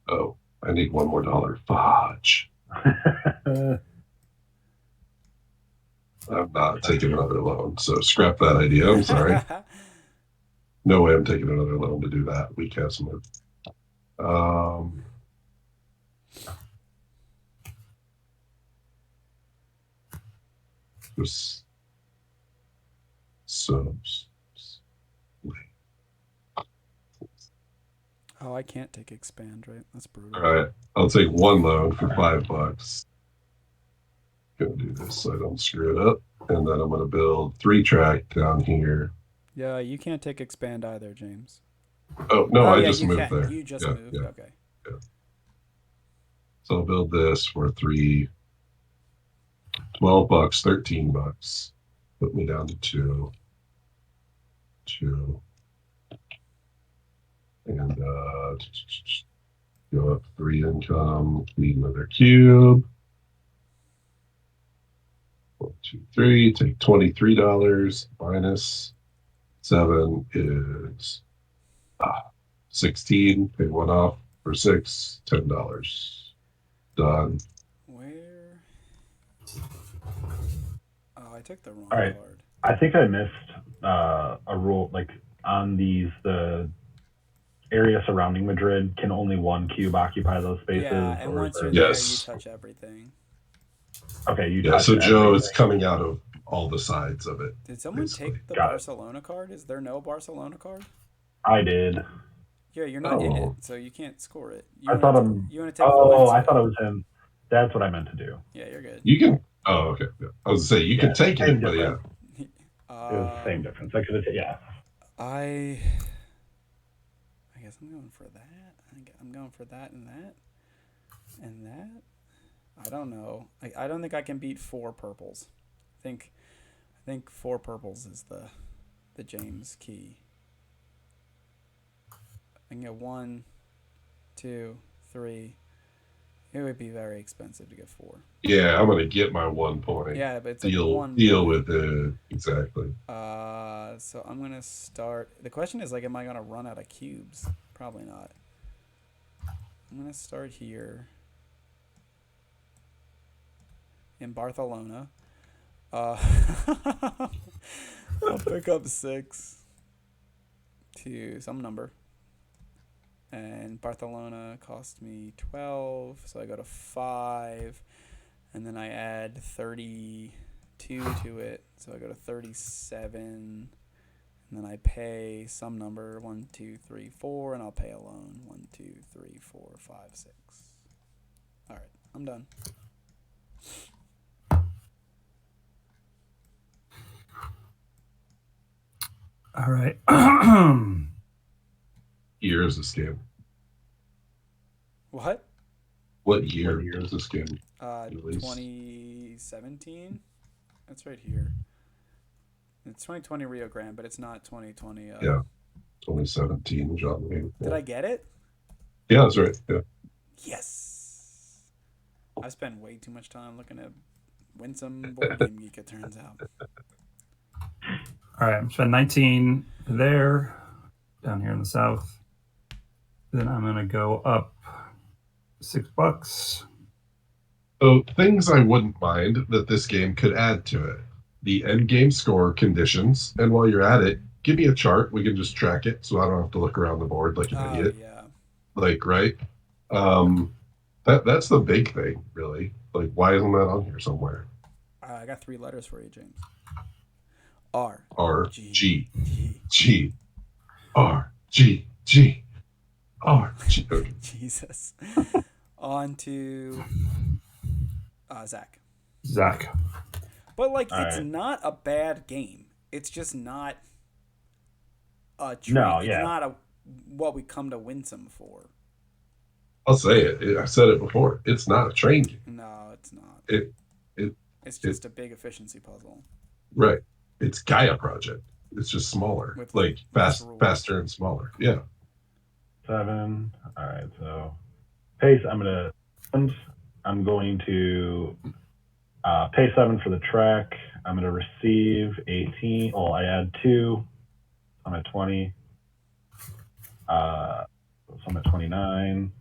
Oh, I need one more dollar. Fudge. I'm not taking another loan, so scrap that idea. I'm sorry. No way I'm taking another loan to do that. Weak ass move. Just subs. Oh, I can't take expand, right? That's brutal. All right, I'll take 1 loan for $5. Gonna do this so I don't screw it up, and then I'm gonna build 3 track down here. Yeah, you can't take expand either, James. Oh no, I yeah, just you moved can. there. You just Yeah, moved. yeah. Okay. So I'll build this for $12, $13. Put me down to 2. And go up 3 income, need another cube. 1, 2, 3, take $23 minus 7 is 16. Pay 1 off for 6, $10. Done. Where? Oh, I took the wrong All right. card. I think I missed a rule, like on the area surrounding Madrid, can only 1 cube occupy those spaces? Yeah, and or once is you're there... there, Yes. you touch everything. Okay, you Yeah, touch so Joe everything. is coming out of all the sides of it. Did someone basically. take the Got it. Barcelona card? Is there no Barcelona card? I did. Yeah, you're not in it, Oh. so you can't score it. I thought You want to take Oh, I Valencia. thought it was him. That's what I meant to do. Yeah, you're good. You can. Oh, okay. Yeah. I was gonna say you can take same it, but yeah. difference. It was the same difference. I could have yeah. I guess I'm going for that. I'm going for that and that and that. I don't know. I don't think I can beat 4 purples. I think 4 purples is the James key. I can get 1, 2, 3. It would be very expensive to get 4. Yeah, I'm gonna get my 1 point. Yeah, but it's deal like 1 deal point. with it exactly. So I'm gonna start. The question is, like, am I gonna run out of cubes? Probably not. I'm gonna start here in Barcelona. I'll pick up 6 to some number, and Barcelona cost me 12, so I go to 5, and then I add 32 to it, so I go to 37. And then I pay some number, 1, 2, 3, 4, and I'll pay a loan. 1, 2, 3, 4, 5, 6. All right, I'm done. All right. Year is this game? What? What year is this game? 2017. That's right here. It's 2020 Rio Grande, but it's not 2020. Yeah. 2017, John Wayne. Did I get it? Yeah, that's right. Yeah. Yes. I spent way too much time looking at Winsome Board Game Geek, it turns out. All right, I'm spending 19 there, down here in the south. Then I'm gonna go up $6. So things I wouldn't mind that this game could add to it: the end game score conditions, and while you're at it, give me a chart. We can just track it, so I don't have to look around the board like an idiot. Yeah. Like, right? That's the big thing, really. Like, why isn't that on here somewhere? I got 3 letters for you, James. R G G R G G R G. Okay. Jesus. On to Zach. Zach. But, like, All it's right. not a bad game. It's just not a treat. No, It's yeah. not what we come to Winsome for. I'll say it. I've said it before. It's not a train game. No, it's not. It, it, It's it. just a big efficiency puzzle Right. It's Gaia Project. It's just smaller, with like less rules. faster and smaller. Yeah. 7. All right. So pace. I'm going to pay 7 for the track. I'm going to receive 18. Oh, I add 2. I'm at 20. So I'm at 29.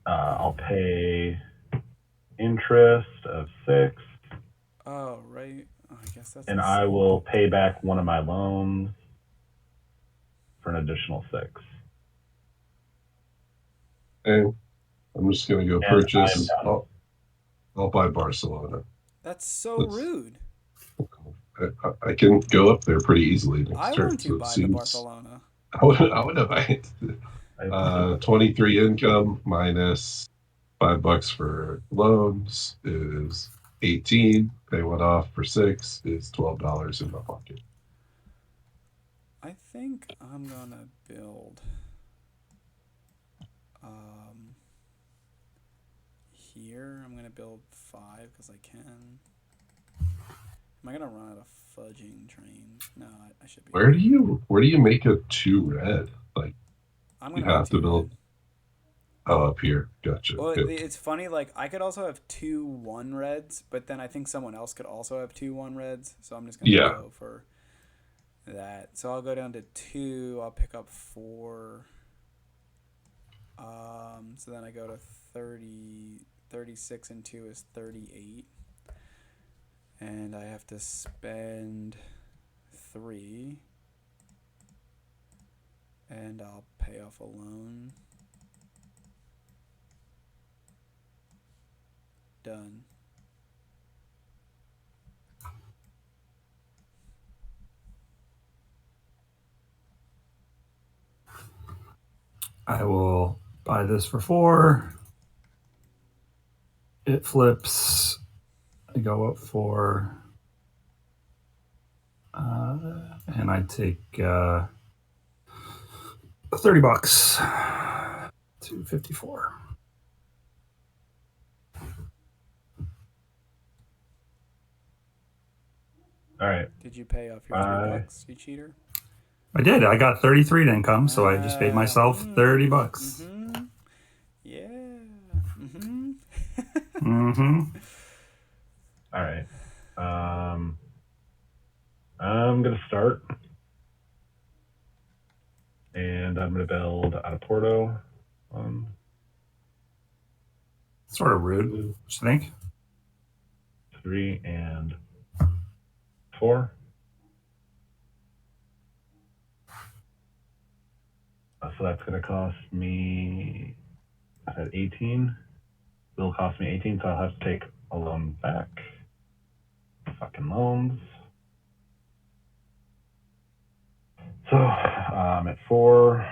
I'll pay interest of 6. Oh, right. Oh, I guess that's. And I will pay back one of my loans for an additional 6. And I'm just gonna go And purchase. I'm done. I'll buy Barcelona. That's so Let's- rude. I can go up there pretty easily next I turn. want to So it buy the seems Barcelona. I would have buy it. 23 income minus $5 for loans is 18. Pay one off for 6 is $12 in my pocket. I think I'm gonna build here. I'm gonna build 5 because I can. Am I gonna run out of fudging trains? No, I should be. Where do you make a 2 red? Like I'm you gonna have to build. Oh, up here. Gotcha. Well, Yep. it's funny. Like I could also have 2 1 reds, but then I think someone else could also have 2 1 reds. So I'm just gonna go for that. So I'll go down to 2. I'll pick up 4. So then I go to 30, 36 and 2 is 38. And I have to spend 3. And I'll pay off a loan. Done. I will buy this for 4. It flips. I go up 4. And I take $30 to 54. All right. Did you pay off your $3, you cheater? I did. I got 33 income, so I just paid myself $30. Mm-hmm. Yeah. Mm-hmm. Mm-hmm. All right. I'm gonna start, and I'm gonna build out of Porto. Sort of rude. What you think? 3 and 4. So that's going to cost me, I said 18. It'll cost me 18, so I'll have to take a loan back. Fucking loans. So I'm at 4.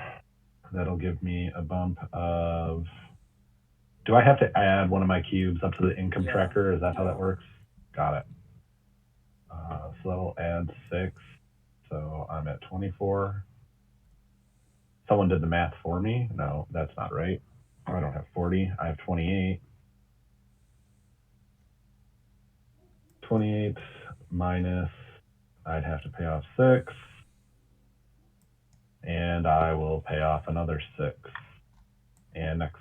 That'll give me a bump of. Do I have to add one of my cubes up to the income tracker? Is that how that works? Got it. So that'll add 6. So I'm at 24. Someone did the math for me. No, that's not right. I don't have 40. I have 28. 28 minus, I'd have to pay off 6. And I will pay off another 6. And next.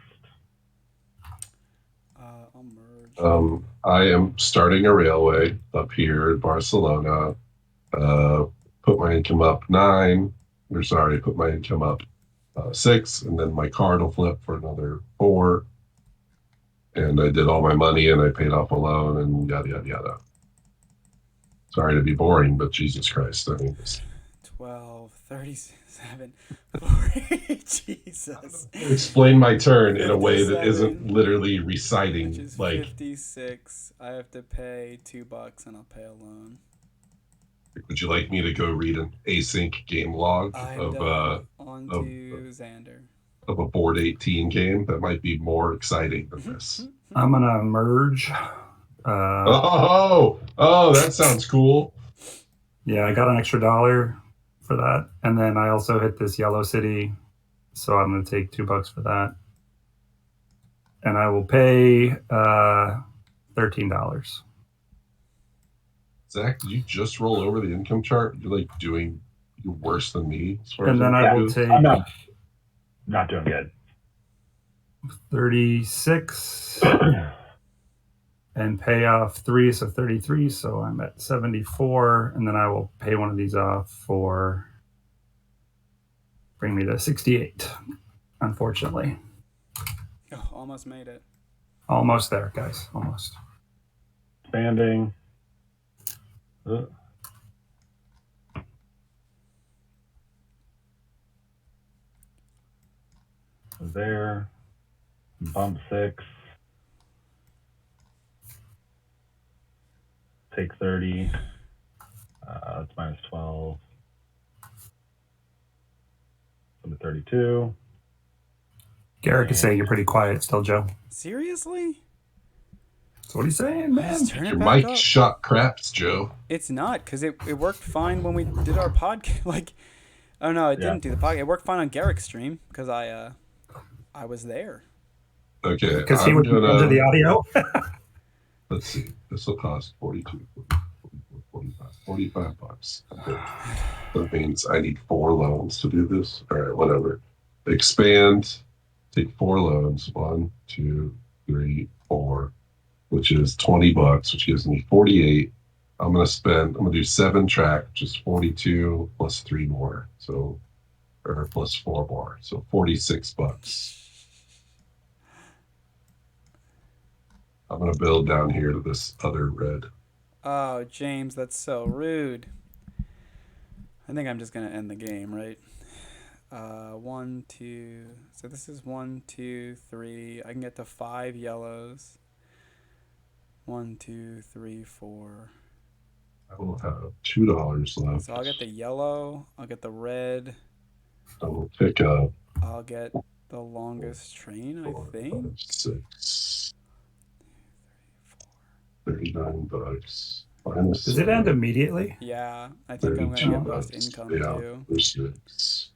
I'll merge. I am starting a railway up here in Barcelona. Put my income up 9. Or sorry, put my income up 6, and then my card will flip for another 4. And I did all my money, and I paid off a loan, and yada yada yada. Sorry to be boring, but Jesus Christ, I mean, 12, 37, 40. Jesus. Explain my turn in a way that isn't literally reciting, Which is like 56. I have to pay $2 and I'll pay a loan. Would you like me to go read an async game log On to Xander. of a board 18 game? That might be more exciting than this. I'm gonna merge. Oh, that sounds cool. Yeah, I got an extra $1 for that, and then I also hit this yellow city So I'm going to take $2 for that. And I will pay $13. Zach, did you just roll over the income chart? You're worse than me as far as And then I income will goes. take I'm not doing good. 36 and pay off 3, so 33. So I'm at 74. And then I will pay one of these off for bring me to 68, unfortunately. Oh, almost made it. Almost there, guys. Almost. Expanding. There. Bump 6. Take 30. That's minus 12. Number 32. Garrick is saying you're pretty quiet still, Joe. Seriously? That's what he's saying, man. Just turn it Your back mic up. shot craps, Joe. It's not, because it worked fine when we did our podcast. Like, oh no, it Yeah. didn't do the podcast. It worked fine on Garrick's stream because I was there. Okay, Because he I'm was under the audio. let's see. This will cost 42, 44, 45 bucks. Okay. That means I need 4 loans to do this. All right, whatever. Expand. Take 4 loans. 1, 2, 3, 4, which is 20 bucks, which gives me 48. I'm gonna do 7 track, which is 42 plus 3 more. So, or plus 4 more. So 46 bucks. I'm gonna build down here to this other red. Oh, James, that's so rude. I think I'm just gonna end the game, right? 1, 2. So this is 1, 2, 3. I can get to 5 yellows. 1, 2, 3, 4. I will have $2 left. So I'll get the yellow. I'll get the red. I will pick up I'll get the longest train, I 4, think. 5, 6, 39 bucks. Minus Does it end immediately? Yeah, I think I'm gonna 32 get most bucks. income Yeah, too. for 6.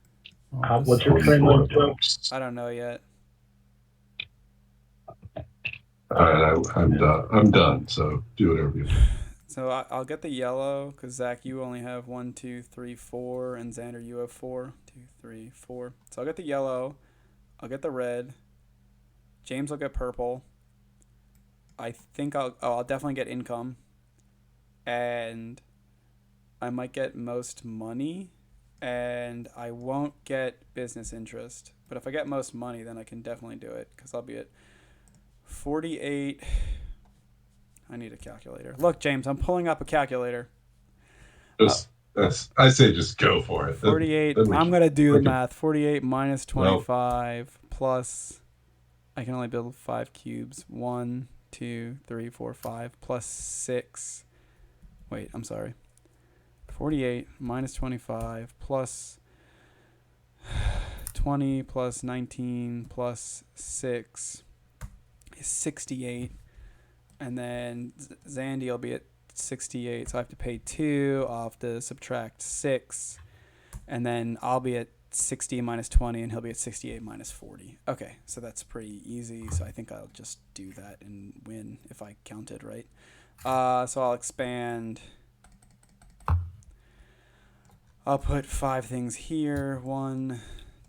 What's your train 44 length, Joe? bucks. I don't know yet. All right, I'm done. I'm done. So do whatever you do. So I'll get the yellow because Zach, you only have 1, 2, 3, 4, and Xander, you have 4. 2, 3, 4. So I'll get the yellow. I'll get the red. James will get purple. I think I'll definitely get income, and I might get most money, and I won't get business interest. But if I get most money, then I can definitely do it because I'll be at 48. I need a calculator. Look, James, I'm pulling up a calculator. Just I say just go for it. 48. Then I'm going to do the okay. math. 48 minus 25 plus. I can only build 5 cubes. 1, 2, 3, 4, 5 plus 6. Wait, I'm sorry. 48 minus 25 plus 20 plus 19 plus 6 is 68. And then Zandy will be at 68. So I have to pay 2. I'll have to subtract 6. And then I'll be at 60 minus 20, and he'll be at 68 minus 40. Okay, so that's pretty easy. So I think I'll just do that and win if I counted right. So I'll expand. I'll put 5 things here. 1,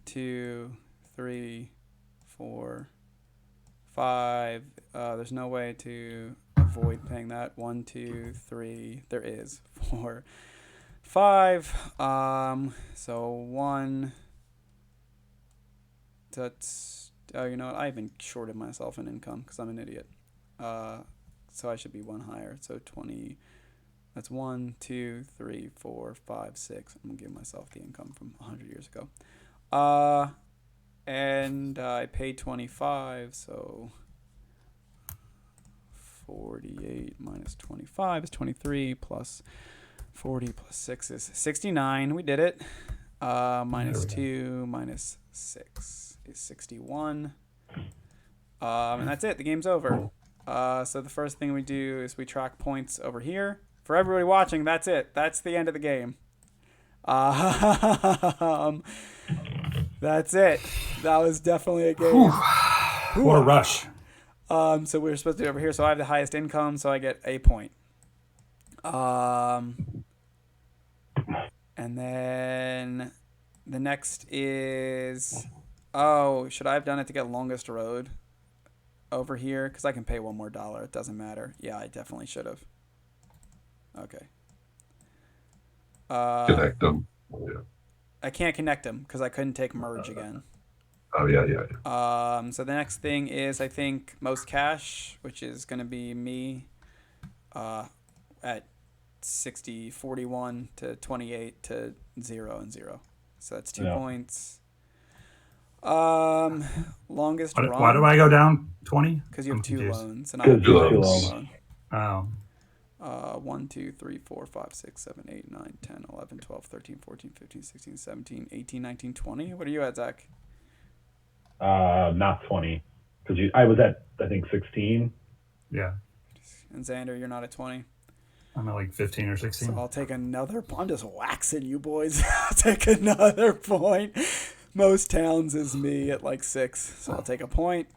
2, 3, 4, 5. There's no way to avoid paying that. 1, 2, 3. There is 4, 5. So 1. That's. Oh, you know what? I even shorted myself in income because I'm an idiot. So I should be 1 higher. So 20. That's 1, 2, 3, 4, 5, 6. I'm gonna give myself the income from 100 years ago. And I paid 25, so 48 minus 25 is 23 plus 40 plus 6 is 69. We did it. Minus 2 minus 6 is 61. And that's it. The game's over. So the first thing we do is we track points over here. For everybody watching, that's it. That's the end of the game. That's it. That was definitely a game. What a rush. So we were supposed to do it over here. So I have the highest income, so I get a point. And then the next is, oh, should I have done it to get longest road over here? Because I can pay $1 more. It doesn't matter. Yeah, I definitely should have. Okay. Connect them. Yeah. I can't connect them because I couldn't take merge again. Oh yeah. So the next thing is, I think, most cash, which is going to be me at 60, 41 to 28 to 0 and 0. So that's 2 points. Longest run. Why do I go down 20? Because you have two confused. loans and I have Because you have two loan. Oh. 1, 2, 3, 4, 5, 6, 7, 8, 9, 10, 11, 12, 13, 14, 15, 16, 17, 18, 19, 20. What are you at, Zach? Not 20. Because I was at, I think, 16. Yeah. And Xander, you're not at 20. I'm at like 15 or 16. So I'll take another. I'm just waxing you boys. I'll take another point. Most towns is me at like 6. So I'll take a point.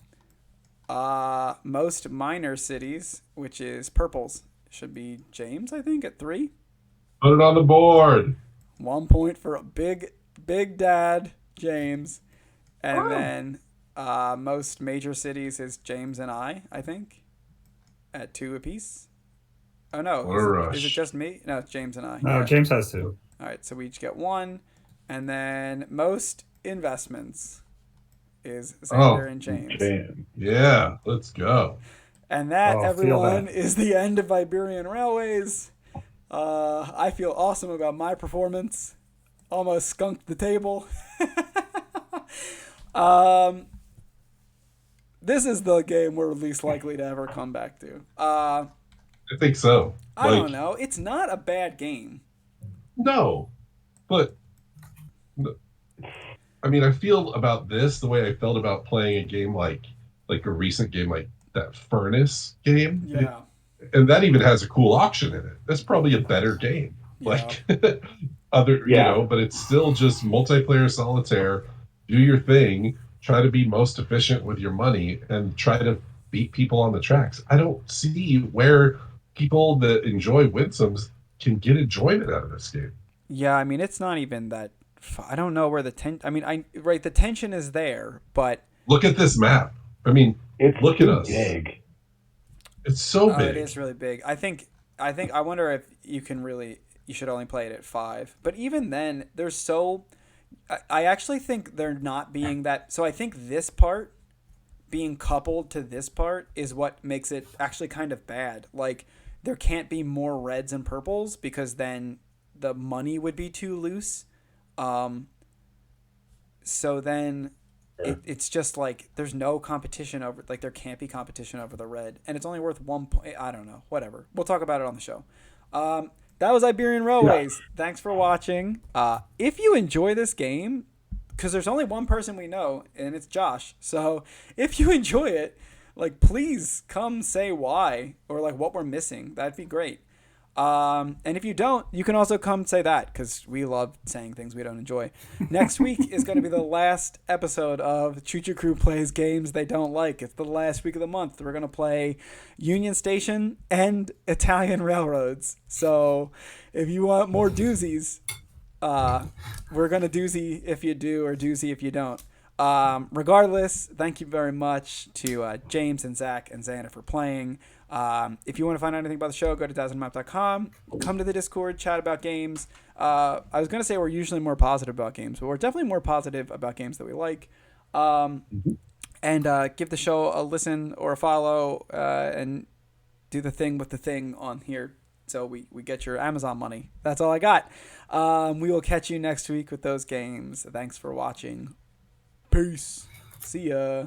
Most minor cities, which is purples, should be James, I think, at 3. Put it on the board. 1 point for a big dad, James. And then most major cities is James and I think, at 2 apiece. Oh, no. What a rush. Is it just me? No, it's James and I. No, Yeah. James has 2. All right, so we each get 1. And then most investments is Xander and James. Damn. Yeah, let's go. And that, Oh, feel everyone, that. is the end of Iberian Railways. I feel awesome about my performance. Almost skunked the table. This is the game we're least likely to ever come back to. I think so. I don't know. It's not a bad game. No, but I mean, I feel about this the way I felt about playing a game like a recent game like that Furnace game. Yeah. And that even has a cool auction in it. That's probably a better game. Like you know, but it's still just multiplayer solitaire. Do your thing. Try to be most efficient with your money and try to beat people on the tracks. I don't see where people that enjoy Winsomes can get enjoyment out of this game. Yeah, I mean, it's not even that. I don't know where the the tension is there, but Look at this map. I mean, look at us. Big. It's so big. It is really big. I wonder if you should only play it at 5. But even then, I actually think they're not being that. So I think this part being coupled to this part is what makes it actually kind of bad. Like, there can't be more reds and purples because then the money would be too loose. So then it's just like there's no competition over, like there can't be competition over the red, and it's only worth 1 point. I don't know. Whatever. We'll talk about it on the show. That was Iberian Railways. Yeah. Thanks for watching. If you enjoy this game, because there's only one person we know, and it's Josh. So if you enjoy it, like, please come say why or like what we're missing. That'd be great. And if you don't, you can also come say that, because we love saying things we don't enjoy. Next week is going to be the last episode of Choo Choo Crew Plays Games They Don't Like. It's the last week of the month. We're going to play Union Station and Italian Railroads. So if you want more doozies, we're going to doozy if you do or doozy if you don't. Regardless, thank you very much to James and Zach and Xander for playing. If you want to find out anything about the show, go to dazzlemap.com. Come to the Discord, chat about games. I was going to say we're usually more positive about games, but we're definitely more positive about games that we like. And give the show a listen or a follow, and do the thing with the thing on here so we get your Amazon money. That's all I got. We will catch you next week with those games. Thanks for watching. Peace. See ya.